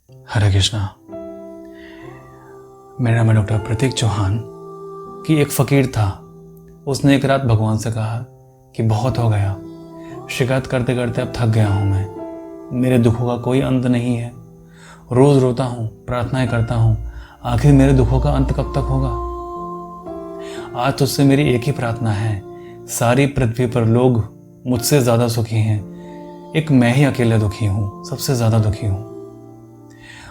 हरे कृष्णा। मेरा नाम है डॉक्टर प्रतीक चौहान। कि एक फ़कीर था, उसने एक रात भगवान से कहा कि बहुत हो गया, शिकायत करते करते अब थक गया हूँ मैं, मेरे दुखों का कोई अंत नहीं है, रोज़ रोता हूँ, प्रार्थनाएं करता हूँ, आखिर मेरे दुखों का अंत कब तक होगा। आज तुझसे मेरी एक ही प्रार्थना है, सारी पृथ्वी पर लोग मुझसे ज़्यादा सुखी हैं, एक मैं ही अकेला दुखी हूँ, सबसे ज़्यादा दुखी हूँ।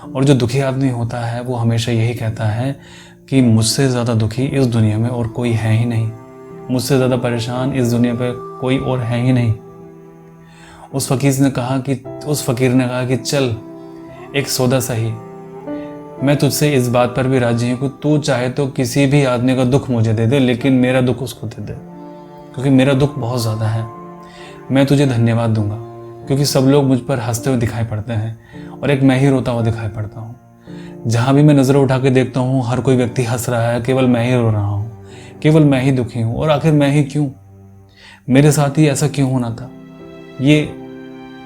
और जो दुखी आदमी होता है वो हमेशा यही कहता है कि मुझसे ज़्यादा दुखी इस दुनिया में और कोई है ही नहीं, मुझसे ज़्यादा परेशान इस दुनिया पर कोई और है ही नहीं। उस फ़कीर ने कहा कि चल एक सौदा सही, मैं तुझसे इस बात पर भी राजी हूँ कि तू चाहे तो किसी भी आदमी का दुख मुझे दे दे, लेकिन मेरा दुख उसको दे दे, क्योंकि मेरा दुख बहुत ज़्यादा है। मैं तुझे धन्यवाद दूंगा क्योंकि सब लोग मुझ पर हंसते हुए दिखाई पड़ते हैं और एक मैं ही रोता हुआ दिखाई पड़ता हूँ। जहाँ भी मैं नज़रें उठा के देखता हूँ हर कोई व्यक्ति हंस रहा है, केवल मैं ही रो रहा हूँ, केवल मैं ही दुखी हूँ। और आखिर मैं ही क्यों, मेरे साथ ही ऐसा क्यों होना था। ये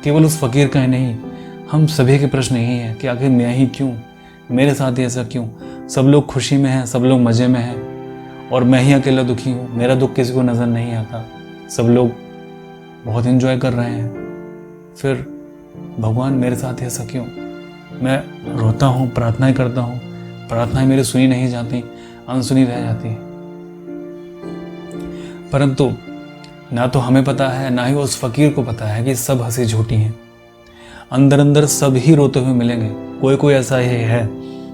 केवल उस फ़कीर का ही नहीं, हम सभी के प्रश्न यही है कि आखिर मैं ही क्यों, मेरे साथ ही ऐसा क्यों। सब लोग खुशी में हैं, सब लोग मज़े में हैं और मैं ही अकेला दुखी हूँ। मेरा दुख किसी को नज़र नहीं आता, सब लोग बहुत एंजॉय कर रहे हैं, फिर भगवान मेरे साथ ऐसा क्यों। मैं रोता हूँ, प्रार्थनाएं करता हूँ, प्रार्थनाएं मेरी सुनी नहीं जाती, अनसुनी रह जाती। परंतु ना तो हमें पता है, ना ही उस फ़कीर को पता है कि सब हंसी झूठी हैं। अंदर अंदर सब ही रोते हुए मिलेंगे, कोई कोई ऐसा ही है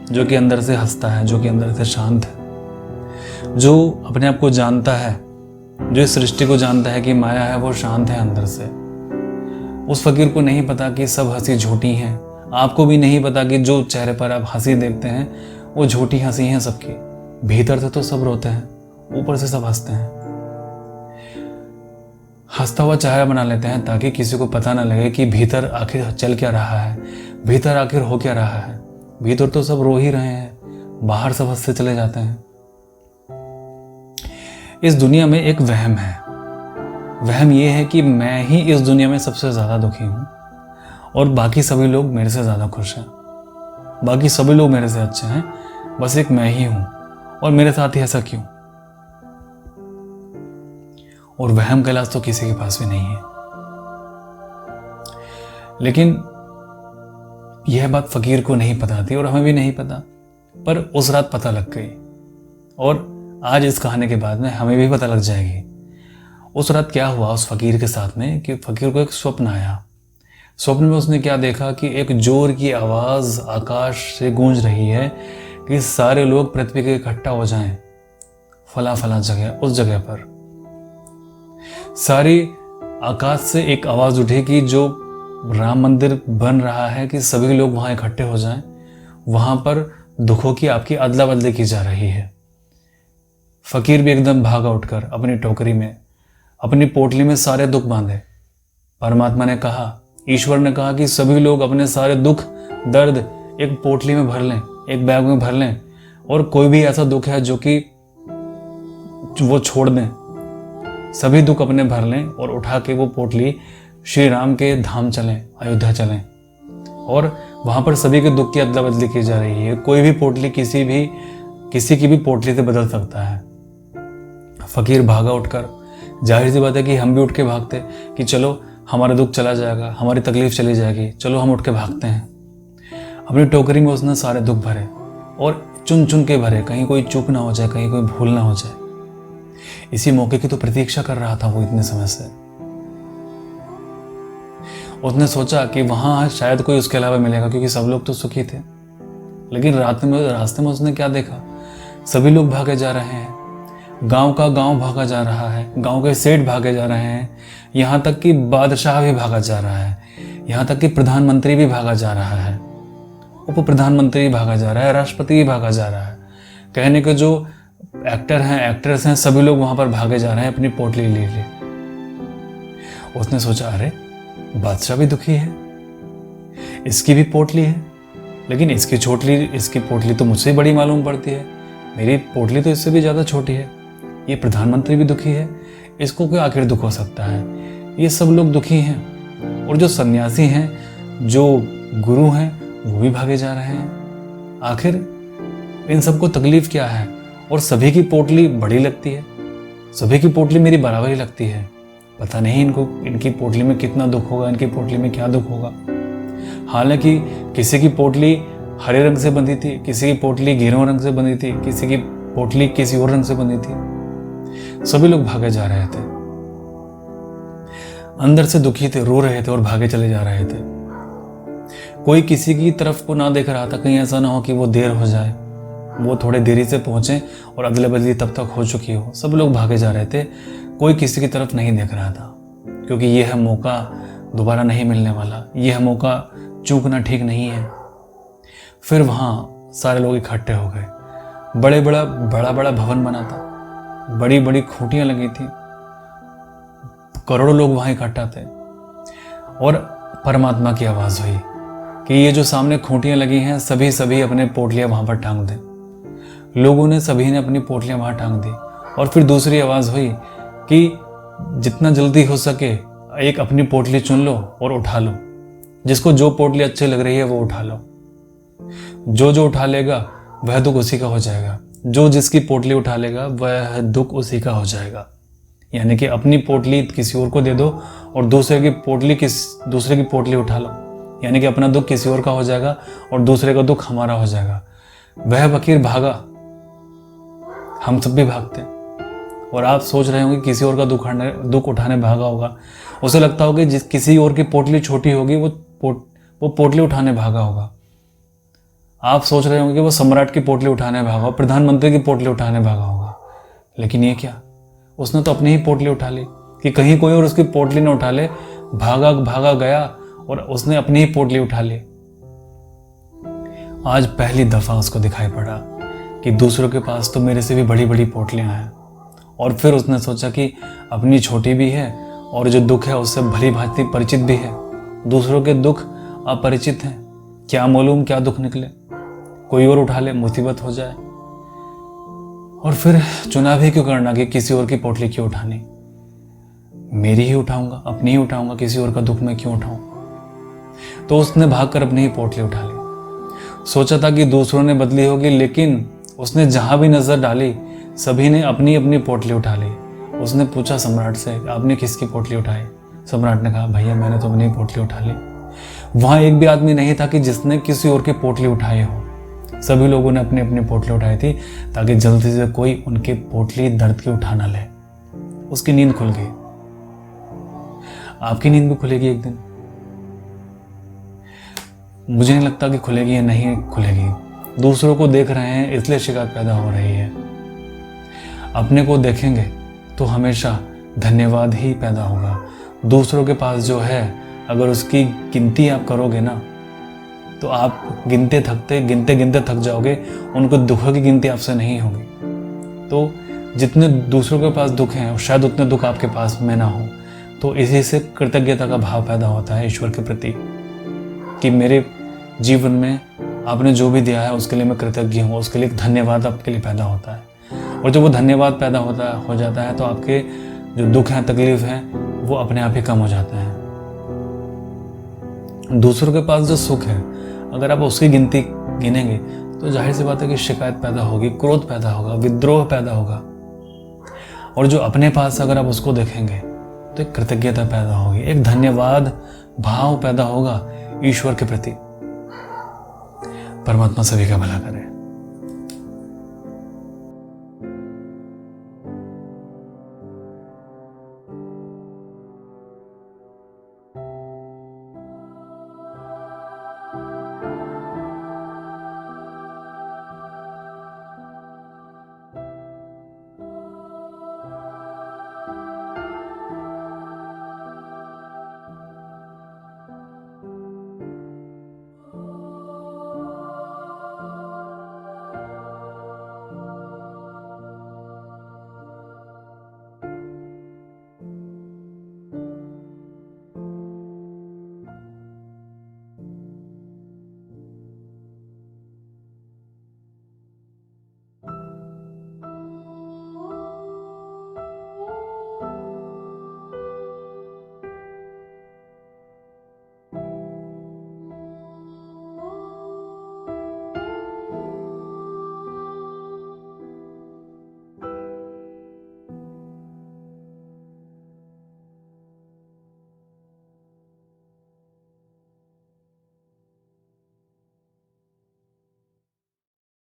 जो कि अंदर से हंसता है, जो कि अंदर से शांत है, जो अपने आप को जानता है, जो इस सृष्टि को जानता है कि माया है, वो शांत है अंदर से। उस फ़कीर को नहीं पता कि सब हंसी झूठी हैं, आपको भी नहीं पता कि जो चेहरे पर आप हंसी देखते हैं वो झूठी हंसी हैं सबकी। भीतर से तो सब रोते हैं, ऊपर से सब हंसते हैं। हंसता हुआ चेहरा बना लेते हैं ताकि किसी को पता ना लगे कि भीतर आखिर चल क्या रहा है, भीतर आखिर हो क्या रहा है। भीतर तो सब रो ही रहे हैं, बाहर सब हंसते चले जाते हैं। इस दुनिया में एक वहम है, वहम ये है कि मैं ही इस दुनिया में सबसे ज़्यादा दुखी हूँ और बाकी सभी लोग मेरे से ज़्यादा खुश हैं, बाकी सभी लोग मेरे से अच्छे हैं, बस एक मैं ही हूँ और मेरे साथ ही ऐसा क्यों। और वहम का इलाज तो किसी के पास भी नहीं है। लेकिन यह बात फ़कीर को नहीं पता थी और हमें भी नहीं पता, पर उस रात पता लग गई और आज इस कहानी के बाद में हमें भी पता लग जाएगी। उस रात क्या हुआ उस फ़कीर के साथ में कि फ़कीर को एक स्वप्न आया। स्वप्न में उसने क्या देखा कि एक जोर की आवाज़ आकाश से गूंज रही है कि सारे लोग पृथ्वी के इकट्ठा हो जाएं, फला फला जगह, उस जगह पर। सारी आकाश से एक आवाज़ उठी कि जो राम मंदिर बन रहा है कि सभी लोग वहाँ इकट्ठे हो जाएं, वहाँ पर दुखों की आपकी अदला बदली की जा रही है। फ़कीर भी एकदम भागा उठकर अपनी टोकरी में, अपनी पोटली में सारे दुख बांधे। परमात्मा ने कहा, ईश्वर ने कहा कि सभी लोग अपने सारे दुख दर्द एक पोटली में भर लें, एक बैग में भर लें, और कोई भी ऐसा दुख है जो कि वो छोड़ दें, सभी दुख अपने भर लें और उठा के वो पोटली श्री राम के धाम चलें, अयोध्या चलें। और वहाँ पर सभी के दुख की अदला बदली की जा रही है। कोई भी पोटली किसी की भी पोटली से बदल सकता है। फ़कीर भागा उठकर, जाहिर सी बात है कि हम भी उठ के भागते कि चलो हमारा दुख चला जाएगा, हमारी तकलीफ चली जाएगी, चलो हम उठ के भागते हैं। अपनी टोकरी में उसने सारे दुख भरे और चुन चुन के भरे, कहीं कोई चूक ना हो जाए, कहीं कोई भूल ना हो जाए। इसी मौके की तो प्रतीक्षा कर रहा था वो इतने समय से। उसने सोचा कि वहां शायद कोई उसके अलावा मिलेगा क्योंकि सब लोग तो सुखी थे। लेकिन रास्ते में उसने क्या देखा, सभी लोग भागे जा रहे हैं, गांव का गांव भागा जा रहा है, गांव के सेठ भागे जा रहे हैं, यहाँ तक कि बादशाह भी भागा जा रहा है, यहाँ तक कि प्रधानमंत्री भी भागा जा रहा है, उप प्रधानमंत्री भागा जा रहा है, राष्ट्रपति भी भागा जा रहा है। कहने के जो एक्टर हैं, एक्ट्रेस हैं, सभी लोग वहां पर भागे जा रहे हैं अपनी पोटली ले ले। उसने सोचा, अरे बादशाह भी दुखी है, इसकी भी पोटली है, लेकिन इसकी पोटली तो मुझसे बड़ी मालूम पड़ती है, मेरी पोटली तो इससे भी ज़्यादा छोटी है। ये प्रधानमंत्री भी दुखी है, इसको क्या आखिर दुख हो सकता है। ये सब लोग दुखी हैं और जो सन्यासी हैं, जो गुरु हैं, वो भी भागे जा रहे हैं। आखिर इन सबको तकलीफ क्या है? और सभी की पोटली बड़ी लगती है, सभी की पोटली मेरी बराबर ही लगती है। पता नहीं इनकी पोटली में कितना दुख होगा, इनकी पोटली में क्या दुख होगा। हालांकि किसी की पोटली हरे रंग से बंधी थी, किसी की पोटली गेरुआ रंग से बंधी थी, किसी की पोटली किसी और रंग से बंधी थी। सभी लोग भागे जा रहे थे, अंदर से दुखी थे, रो रहे थे और भागे चले जा रहे थे। कोई किसी की तरफ को ना देख रहा था, कहीं ऐसा ना हो कि वो देर हो जाए, वो थोड़े देरी से पहुंचे और अदला बदली तब तक हो चुकी हो। सब लोग भागे जा रहे थे, कोई किसी की तरफ नहीं देख रहा था, क्योंकि यह मौका दोबारा नहीं मिलने वाला, यह मौका चूकना ठीक नहीं है। फिर वहाँ सारे लोग इकट्ठे हो गए। बड़ा भवन बना था, बड़ी बड़ी खूंटियाँ लगी थी, करोड़ों लोग वहाँ इकट्ठा थे। और परमात्मा की आवाज़ हुई कि ये जो सामने खूंटियाँ लगी हैं, सभी अपने पोटलियाँ वहाँ पर टांग दें। लोगों ने सभी ने अपनी पोटलियाँ वहाँ टांग दी। और फिर दूसरी आवाज़ हुई कि जितना जल्दी हो सके एक अपनी पोटली चुन लो और उठा लो। जिसको जो पोटली अच्छी लग रही है वो उठा लो। जो उठा लेगा वह दुख उसी का हो जाएगा, जो जिसकी पोटली उठा लेगा वह दुख उसी का हो जाएगा। यानी कि अपनी पोटली किसी और को दे दो और दूसरे की पोटली उठा लो, यानी कि अपना दुख किसी और का हो जाएगा और दूसरे का दुख हमारा हो जाएगा। वह फकीर भागा, हम सब भी भागते हैं। और आप सोच रहे होंगे किसी और का दुख उठाने भागा होगा, उसे लगता होगा जिस किसी और की पोटली छोटी होगी वो पोटली उठाने भागा होगा। आप सोच रहे होंगे कि वो सम्राट की पोटली उठाने भागा होगा, प्रधानमंत्री की पोटली उठाने भागा होगा। लेकिन ये क्या, उसने तो अपनी ही पोटली उठा ली कि कहीं कोई और उसकी पोटली न उठा ले। भागा गया और उसने अपनी ही पोटली उठा ली। आज पहली दफा उसको दिखाई पड़ा कि दूसरों के पास तो मेरे से भी बड़ी बड़ी पोटलियां हैं। और फिर उसने सोचा कि अपनी छोटी भी है और जो दुख है उससे भली भांति परिचित भी है। दूसरों के दुख अपरिचित हैं, क्या मालूम क्या दुख निकले, कोई और उठा ले, मुसीबत हो जाए। और फिर चुनाव ही क्यों करना कि किसी और की पोटली क्यों उठानी, मेरी ही उठाऊंगा, अपनी ही उठाऊंगा, किसी और का दुख मैं क्यों उठाऊं। तो उसने भागकर अपनी ही पोटली उठा ली। सोचा था कि दूसरों ने बदली होगी, लेकिन उसने जहां भी नजर डाली सभी ने अपनी अपनी पोटली उठा ली। उसने पूछा सम्राट से, आपने किसकी पोटली उठाई? सम्राट ने कहा, भैया मैंने तो अपनी पोटली उठा ली। वहां एक भी आदमी नहीं था कि जिसने किसी और की पोटली उठाई हो। सभी लोगों ने अपनी अपनी पोटली उठाई थी ताकि जल्दी से कोई उनकी पोटली दर्द की उठा ना ले। उसकी नींद खुल गई। आपकी नींद भी खुलेगी एक दिन। मुझे नहीं लगता कि खुलेगी या नहीं खुलेगी। दूसरों को देख रहे हैं इसलिए शिकायत पैदा हो रही है। अपने को देखेंगे तो हमेशा धन्यवाद ही पैदा होगा। दूसरों के पास जो है अगर उसकी गिनती आप करोगे ना तो आप गिनते गिनते थक जाओगे। उनको दुखों की गिनती आपसे नहीं होगी। तो जितने दूसरों के पास दुख हैं शायद उतने दुख आपके पास में ना हो। तो इसी से कृतज्ञता का भाव पैदा होता है ईश्वर के प्रति कि मेरे जीवन में आपने जो भी दिया है उसके लिए मैं कृतज्ञ हूँ। उसके लिए धन्यवाद आपके लिए पैदा होता है। और जब वो धन्यवाद पैदा हो जाता है तो आपके जो दुख हैं, तकलीफ हैं, वो अपने आप ही कम हो जाते हैं। दूसरों के पास जो सुख है अगर आप उसकी गिनती गिनेंगे तो जाहिर सी बात है कि शिकायत पैदा होगी, क्रोध पैदा होगा, विद्रोह पैदा होगा। और जो अपने पास अगर आप उसको देखेंगे तो एक कृतज्ञता पैदा होगी, एक धन्यवाद भाव पैदा होगा ईश्वर के प्रति। परमात्मा सभी का भला करे।